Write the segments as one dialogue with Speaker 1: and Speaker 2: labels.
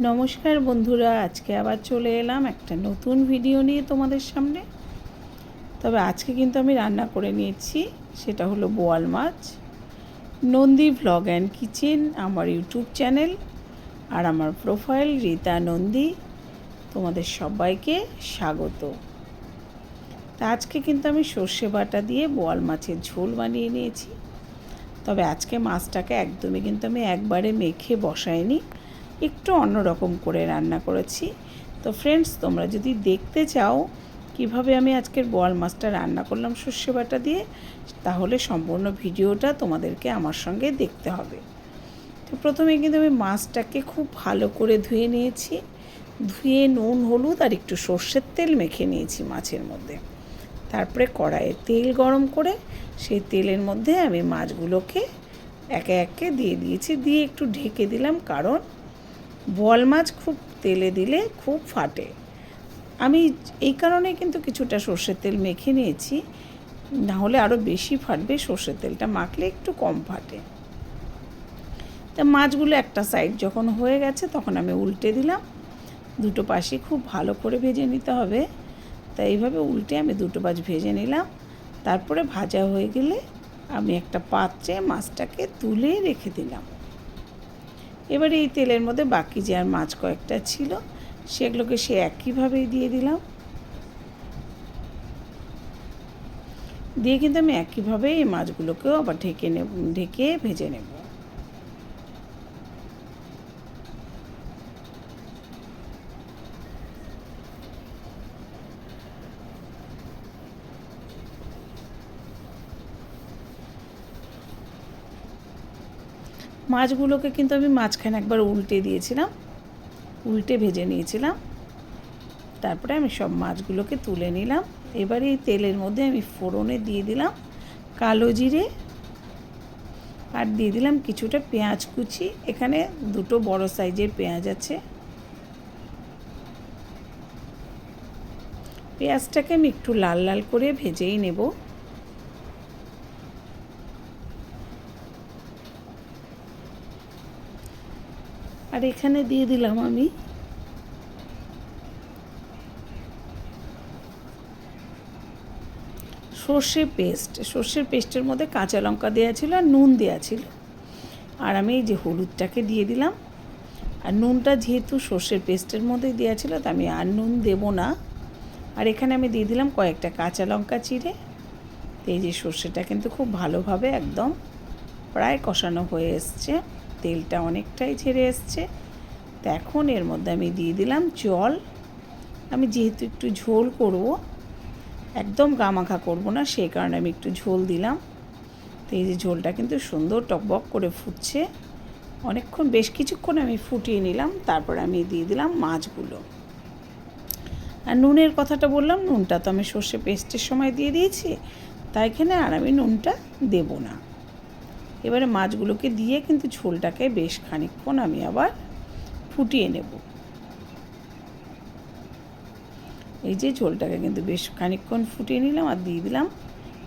Speaker 1: নমস্কার বন্ধুরা, আজকে আবার চলে এলাম একটা নতুন ভিডিও নিয়ে তোমাদের সামনে। তবে আজকে কিন্তু আমি রান্না করে নিয়েছি, সেটা হলো বোয়াল মাছ। নন্দী ভ্লগ অ্যান্ড কিচেন আমার ইউটিউব চ্যানেল আর আমার প্রোফাইল রীতা নন্দী, তোমাদের সবাইকে স্বাগত। তা আজকে কিন্তু আমি সর্ষে বাটা দিয়ে বোয়াল মাছের ঝোল বানিয়ে নিয়েছি। তবে আজকে মাছটাকে একদমই কিন্তু আমি একবারে মেখে বসাইনি, একটু অন্যরকম করে রান্না করেছি। তো ফ্রেন্ডস, তোমরা যদি দেখতে চাও কিভাবে আমি আজকের বোয়াল মাছটা রান্না করলাম সর্ষে বাটা দিয়ে, তাহলে সম্পূর্ণ ভিডিওটা তোমাদেরকে আমার সঙ্গে দেখতে হবে। তো প্রথমে কিন্তু আমি মাছটাকে খুব ভালো করে ধুয়ে নিয়েছি। ধুয়ে নুন হলুদ আর একটু সর্ষের তেল মেখে নিয়েছি মাছের মধ্যে। তারপরে কড়াইয়ে তেল গরম করে সেই তেলের মধ্যে আমি মাছগুলোকে একে একে দিয়ে দিয়েছি, দিয়ে একটু ঢেকে দিলাম, কারণ বোয়াল মাছ খুব তেলে দিলে খুব ফাটে। আমি এই কারণে কিন্তু কিছুটা সর্ষের তেল মেখে নিয়েছি, না হলে আরও বেশি ফাটবে। সর্ষের তেলটা মাখলে একটু কম ফাটে। তা মাছগুলো একটা সাইড যখন হয়ে গেছে তখন আমি উল্টে দিলাম। দুটো পাশই খুব ভালো করে ভেজে নিতে হবে। তাই এইভাবে উল্টে আমি দুটো পাশ ভেজে নিলাম। তারপরে ভাজা হয়ে গেলে আমি একটা পাত্রে মাছটাকে তুলে রেখে দিলাম। এবারে এই তেলের মধ্যে বাকি যে আর মাছ কয়েকটা ছিল সেগুলোকে সে একইভাবেই দিয়ে দিলাম। দিয়ে কিন্তু আমি একইভাবে এই মাছগুলোকেও আবার ঢেকে ভেজে নেব। মাছগুলোকে কিন্তু আমি মাঝখানে একবার উল্টে দিয়েছিলাম, উল্টে ভেজে নিয়েছিলাম। তারপরে আমি সব মাছগুলোকে তুলে নিলাম। এবারে এই তেলের মধ্যে আমি ফোড়নে দিয়ে দিলাম কালো জিরে, আর দিয়ে দিলাম কিছুটা পেঁয়াজ কুচি। এখানে দুটো বড় সাইজের পেঁয়াজ আছে। পেঁয়াজটাকে আমি একটু লাল লাল করে ভেজেই নেব। আর এখানে দিয়ে দিলাম আমি সর্ষের পেস্টের মধ্যে কাঁচা লঙ্কা দেওয়া ছিল আর নুন দেওয়া ছিল। আর আমি এই যে হলুদটাকে দিয়ে দিলাম। আর নুনটা যেহেতু সর্ষের পেস্টের মধ্যে দেওয়া ছিল, তা আমি আর নুন দেব না। আর এখানে আমি দিয়ে দিলাম কয়েকটা কাঁচা লঙ্কা চিড়ে। এই যে সর্ষেটা কিন্তু খুব ভালোভাবে একদম প্রায় কষানো হয়ে এসছে, তেলটা অনেকটাই ছেড়ে এসছে। তো এখন এর মধ্যে আমি দিয়ে দিলাম জল। আমি যেহেতু একটু ঝোল করব, একদম গামাখা করব না, সেই কারণে আমি একটু ঝোল দিলাম। তো এই যে ঝোলটা কিন্তু সুন্দর টকবক করে ফুটছে। অনেকক্ষণ, বেশ কিছুক্ষণ আমি ফুটিয়ে নিলাম। তারপর আমি দিয়ে দিলাম মাছগুলো। আর নুনের কথাটা বললাম, নুনটা তো আমি সর্ষে পেস্টের সময় দিয়ে দিয়েছি, তাই এখানে আর আমি নুনটা দেব না। এবারে মাছগুলোকে দিয়ে কিন্তু ঝোলটাকে বেশ খানিকক্ষণ আমি আবার ফুটিয়ে নেব। এই যে ঝোলটাকে কিন্তু বেশ খানিকক্ষণ ফুটিয়ে নিলাম। আর দিয়ে দিলাম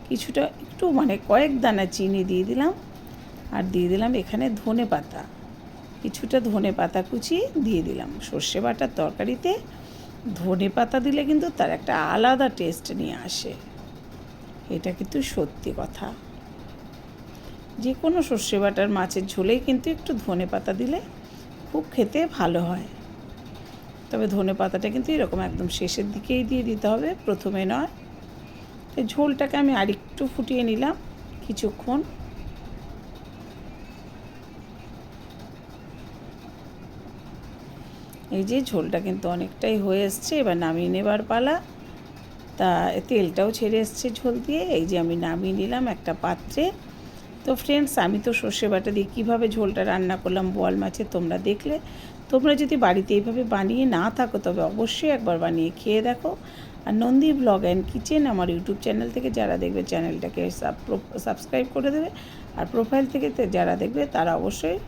Speaker 1: কিছুটা, একটু কয়েক দানা চিনি দিয়ে দিলাম। আর দিয়ে দিলাম এখানে ধনে পাতা, কিছুটা ধনে পাতা কুচি দিয়ে দিলাম। সর্ষে বাটার তরকারিতে ধনে পাতা দিলে কিন্তু তার একটা আলাদা টেস্ট নিয়ে আসে, এটা কিন্তু সত্যি কথা। যে কোনো সর্ষে বাটার মাছের ঝোলেই কিন্তু একটু ধনে পাতা দিলে খুব খেতে ভালো হয়। তবে ধনে পাতাটা কিন্তু এরকম একদম শেষের দিকেই দিয়ে দিতে হবে, প্রথমে নয়। এই ঝোলটাকে আমি আরেকটু ফুটিয়ে নিলাম কিছুক্ষণ। এই যে ঝোলটা কিন্তু অনেকটাই হয়ে এসছে, এবার নামিয়ে নেবার পালা। তা তেলটাও ছেড়ে এসছে ঝোল দিয়ে। এই যে আমি নামিয়ে নিলাম একটা পাত্রে। তো ফ্রেন্ডস, আমি তো সর্ষে বাটা দিয়ে কীভাবে ঝোলটা রান্না করলাম বোয়াল মাছের তোমরা দেখলে। তোমরা যদি বাড়িতে এইভাবে বানিয়ে না থাকো, তবে অবশ্যই একবার বানিয়ে খেয়ে দেখো। আর নন্দী ভ্লগ অ্যান্ড কিচেন আমার ইউটিউব চ্যানেল থেকে যারা দেখবে চ্যানেলটাকে সাবস্ক্রাইব করে দেবে। আর প্রোফাইল থেকে যারা দেখবে তারা অবশ্যই